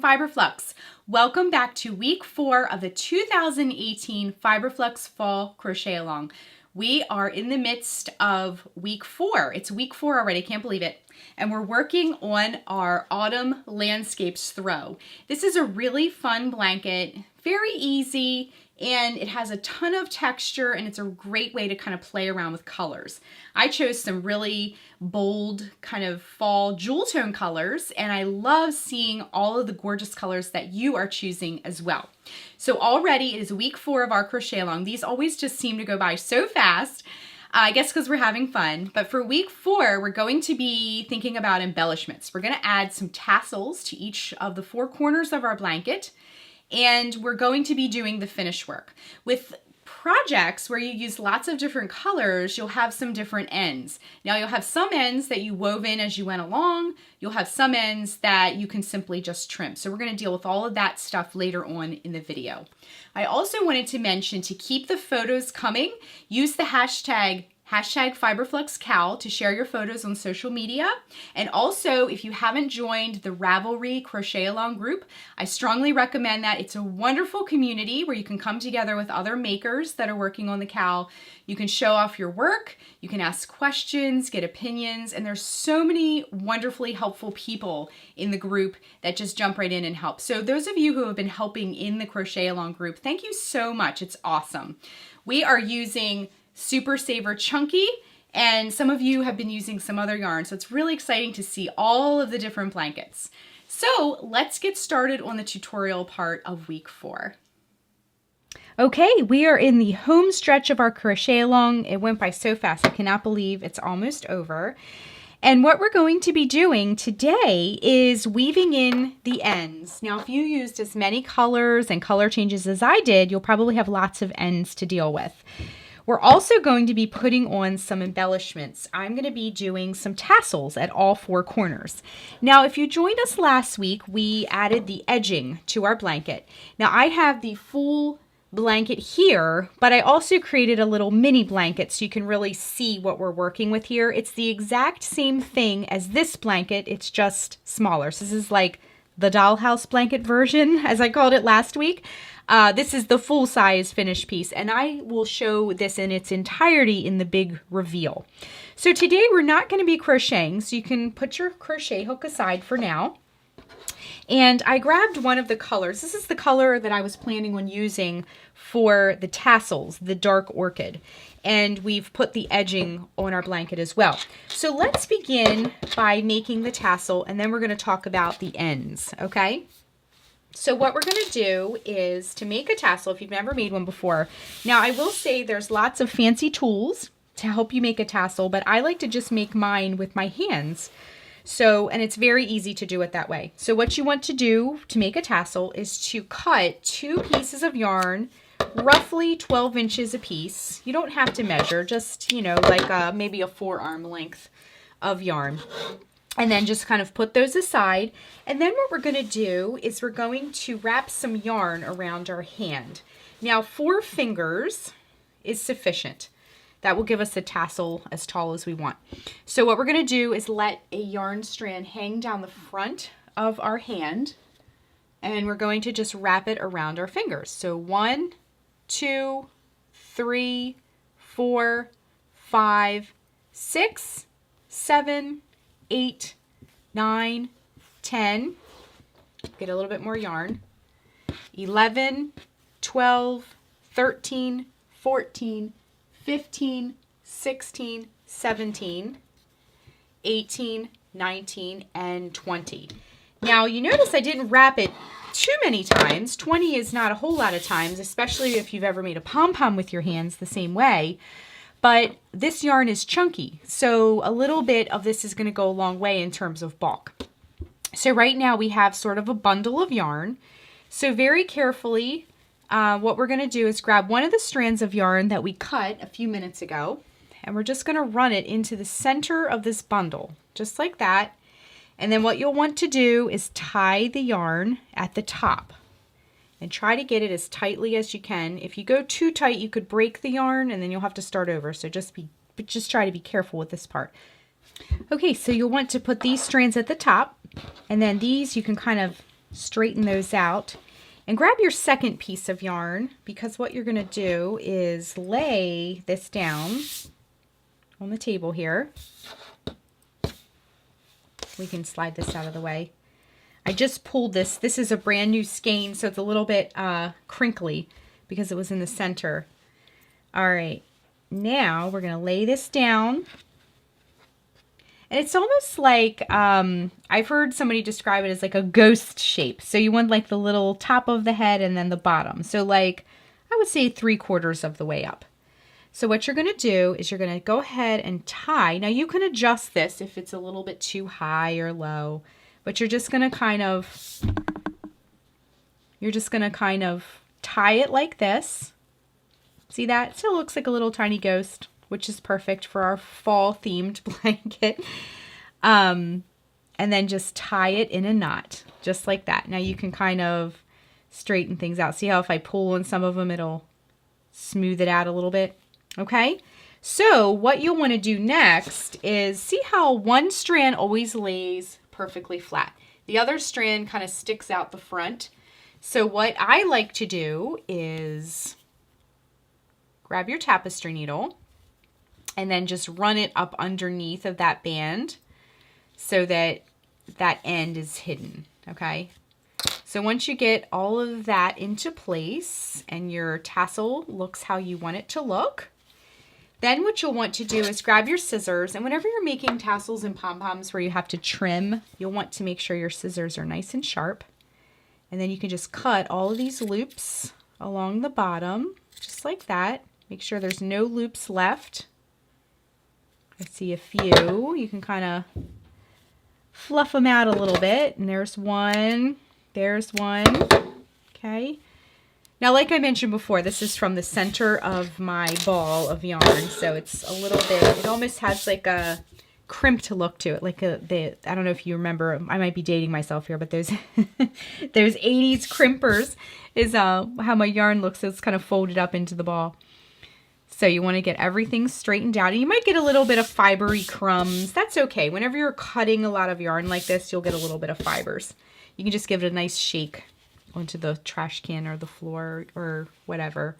Fiber Flux. Welcome back to week 4 of the 2018 Fiber Flux Fall Crochet Along. We are in the midst of week 4. It's week 4 already, can't believe it. And we're working on our Autumn Landscapes throw. This is a really fun blanket, very easy, and it has a ton of texture, and it's a great way to kind of play around with colors. I chose some really bold kind of fall jewel tone colors, and I love seeing all of the gorgeous colors that you are choosing as well. So already it is week 4 of our crochet along. These always just seem to go by so fast. I guess because we're having fun. But for week 4, we're going to be thinking about embellishments. We're going to add some tassels to each of the 4 corners of our blanket. And we're going to be doing the finish work. With projects where you use lots of different colors, you'll have some different ends. Now you'll have some ends that you wove in as you went along. You'll have some ends that you can simply just trim. So we're going to deal with all of that stuff later on in the video. I also wanted to mention to keep the photos coming, use the hashtag #FiberFluxCal to share your photos on social media. And also, if you haven't joined the Ravelry Crochet Along group, I strongly recommend that. It's a wonderful community where you can come together with other makers that are working on the CAL. You can show off your work, you can ask questions, get opinions, and there's so many wonderfully helpful people in the group that just jump right in and help. So those of you who have been helping in the Crochet Along group, thank you so much. It's awesome. We are using Super Saver Chunky, and some of you have been using some other yarn, so it's really exciting to see all of the different blankets. So let's get started on the tutorial part of week 4. Okay, we are in the home stretch of our crochet along. It went by so fast, I cannot believe it's almost over. And what we're going to be doing today is weaving in the ends. Now, if you used as many colors and color changes as I did, you'll probably have lots of ends to deal with. We're also going to be putting on some embellishments. I'm going to be doing some tassels at all 4 corners. Now, if you joined us last week, we added the edging to our blanket. Now, I have the full blanket here, but I also created a little mini blanket so you can really see what we're working with here. It's the exact same thing as this blanket, it's just smaller. So this is like the dollhouse blanket version, as I called it last week. This is the full size finished piece, and I will show this in its entirety in the big reveal. So today we're not going to be crocheting, so you can put your crochet hook aside for now. And I grabbed one of the colors. This is the color that I was planning on using for the tassels, the dark orchid. And we've put the edging on our blanket as well. So let's begin by making the tassel, and then we're going to talk about the ends, okay? So what we're going to do is to make a tassel, if you've never made one before. Now, I will say there's lots of fancy tools to help you make a tassel, but I like to just make mine with my hands. So, and it's very easy to do it that way. So what you want to do to make a tassel is to cut 2 pieces of yarn, roughly 12 inches a piece. You don't have to measure, just, you know, like maybe a forearm length of yarn. And then just kind of put those aside. And then what we're going to do is we're going to wrap some yarn around our hand. Now, 4 fingers is sufficient. That will give us a tassel as tall as we want. So what we're going to do is let a yarn strand hang down the front of our hand. And we're going to just wrap it around our fingers. So 1, 2, 3, 4, 5, 6, 7, 8, 9, 10, get a little bit more yarn, 11, 12, 13, 14, 15, 16, 17, 18, 19, and 20. Now you notice I didn't wrap it too many times. 20 is not a whole lot of times, especially if you've ever made a pom-pom with your hands the same way. But this yarn is chunky, so a little bit of this is going to go a long way in terms of bulk. So right now we have sort of a bundle of yarn. So very carefully, what we're going to do is grab one of the strands of yarn that we cut a few minutes ago, and we're just going to run it into the center of this bundle, just like that. And then what you'll want to do is tie the yarn at the top. And try to get it as tightly as you can. If you go too tight, you could break the yarn and then you'll have to start over. So just try to be careful with this part. Okay, so you'll want to put these strands at the top, and then these you can kind of straighten those out. And grab your second piece of yarn, because what you're going to do is lay this down on the table here. We can slide this out of the way. I just pulled this. This is a brand new skein, so it's a little bit crinkly because it was in the center. All right, now we're going to lay this down. And it's almost like, I've heard somebody describe it as like a ghost shape. So you want like the little top of the head and then the bottom. So like, I would say 3/4 of the way up. So what you're going to do is you're going to go ahead and tie. Now you can adjust this if it's a little bit too high or low, but you're just going to kind of tie it like this. See that? It still looks like a little tiny ghost, which is perfect for our fall themed blanket. And then just tie it in a knot, just like that. Now you can kind of straighten things out. See how if I pull on some of them, it'll smooth it out a little bit. Okay, so what you'll want to do next is see how one strand always lays perfectly flat. The other strand kind of sticks out the front. So what I like to do is grab your tapestry needle and then just run it up underneath of that band so that that end is hidden, okay? So once you get all of that into place and your tassel looks how you want it to look, then what you'll want to do is grab your scissors, and whenever you're making tassels and pom-poms where you have to trim, you'll want to make sure your scissors are nice and sharp. And then you can just cut all of these loops along the bottom, just like that. Make sure there's no loops left. I see a few. You can kind of fluff them out a little bit. And there's one. There's one. Okay. Now, like I mentioned before, this is from the center of my ball of yarn. So it's a little bit, it almost has like a crimped look to it. Like I don't know if you remember, I might be dating myself here, but those 80s crimpers is how my yarn looks. So it's kind of folded up into the ball. So you want to get everything straightened out. And you might get a little bit of fibery crumbs. That's okay. Whenever you're cutting a lot of yarn like this, you'll get a little bit of fibers. You can just give it a nice shake onto the trash can or the floor or whatever.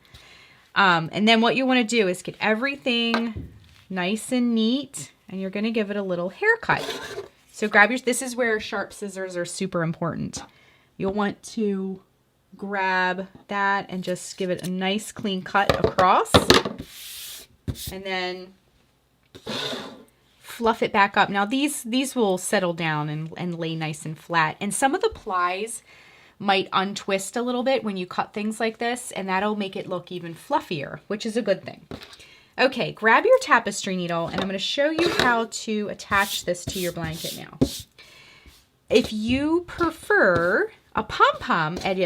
And then what you want to do is get everything nice and neat, and you're going to give it a little haircut. So grab this is where sharp scissors are super important. You'll want to grab that and just give it a nice clean cut across, and then fluff it back up. Now these will settle down and lay nice and flat, and some of the plies might untwist a little bit when you cut things like this, and that'll make it look even fluffier, which is a good thing. Okay, grab your tapestry needle, and I'm going to show you how to attach this to your blanket now. If you prefer a pom-pom at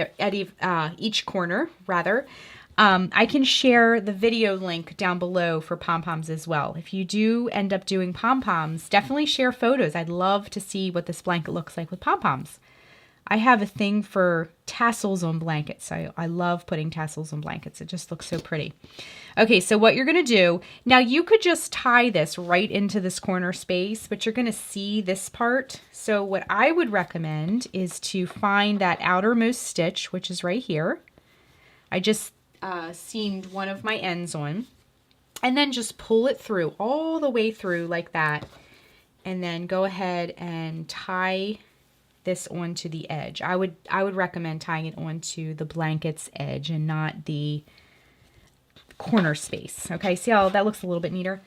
each corner, rather, I can share the video link down below for pom-poms as well. If you do end up doing pom-poms, definitely share photos. I'd love to see what this blanket looks like with pom-poms. I have a thing for tassels on blankets. I love putting tassels on blankets. It just looks so pretty. Okay, so what you're going to do, now you could just tie this right into this corner space, but you're going to see this part. So what I would recommend is to find that outermost stitch, which is right here. I just seamed one of my ends on, and then just pull it through, all the way through like that, and then go ahead and tie this onto the edge. I would recommend tying it onto the blanket's edge and not the corner space. Okay, see how that looks a little bit neater?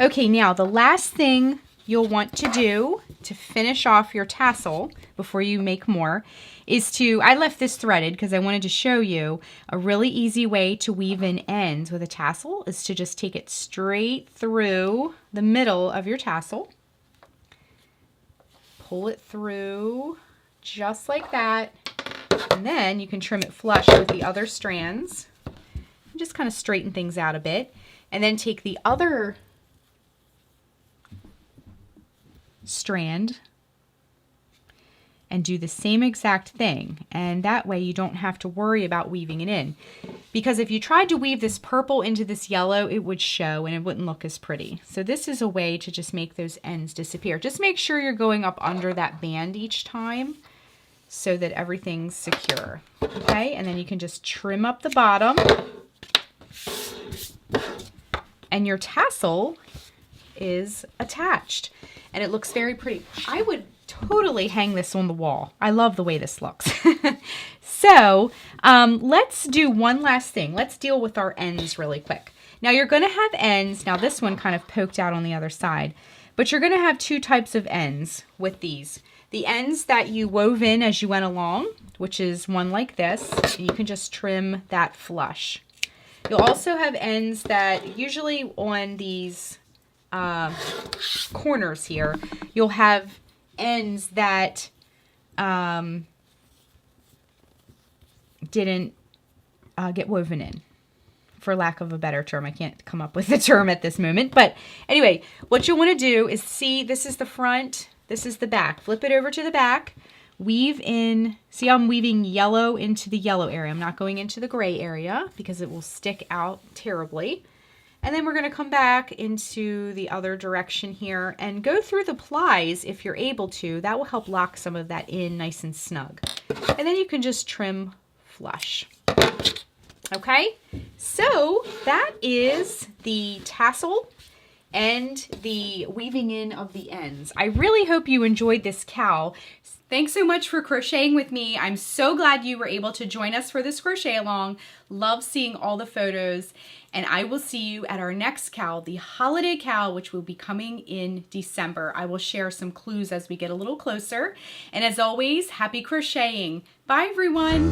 Okay, now the last thing you'll want to do to finish off your tassel before you make more is I left this threaded because I wanted to show you a really easy way to weave in ends with a tassel is to just take it straight through the middle of your tassel. Pull it through just like that, and then you can trim it flush with the other strands and just kind of straighten things out a bit, and then take the other strand and do the same exact thing, and that way you don't have to worry about weaving it in, because if you tried to weave this purple into this yellow, it would show and it wouldn't look as pretty. So this is a way to just make those ends disappear. Just make sure you're going up under that band each time so that everything's secure. Okay, and then you can just trim up the bottom. And your tassel is attached. And it looks very pretty. I would totally hang this on the wall. I love the way this looks. So let's do one last thing. Let's deal with our ends really quick. Now you're going to have ends. Now this one kind of poked out on the other side. But you're going to have two types of ends with these. The ends that you wove in as you went along, which is one like this. And you can just trim that flush. You'll also have ends that usually on these corners here, you'll have ends that didn't get woven in, for lack of a better term. I can't come up with a term at this moment. But anyway, what you'll want to do is see, this is the front, this is the back. Flip it over to the back, weave in, see how I'm weaving yellow into the yellow area. I'm not going into the gray area because it will stick out terribly. And then we're going to come back into the other direction here and go through the plies if you're able to. That will help lock some of that in nice and snug. And then you can just trim flush. Okay, so that is the tassel and the weaving in of the ends. I really hope you enjoyed this cowl. Thanks so much for crocheting with me. I'm so glad you were able to join us for this crochet along. Love seeing all the photos. And I will see you at our next cowl, the holiday cowl, which will be coming in December. I will share some clues as we get a little closer. And as always, happy crocheting. Bye, everyone.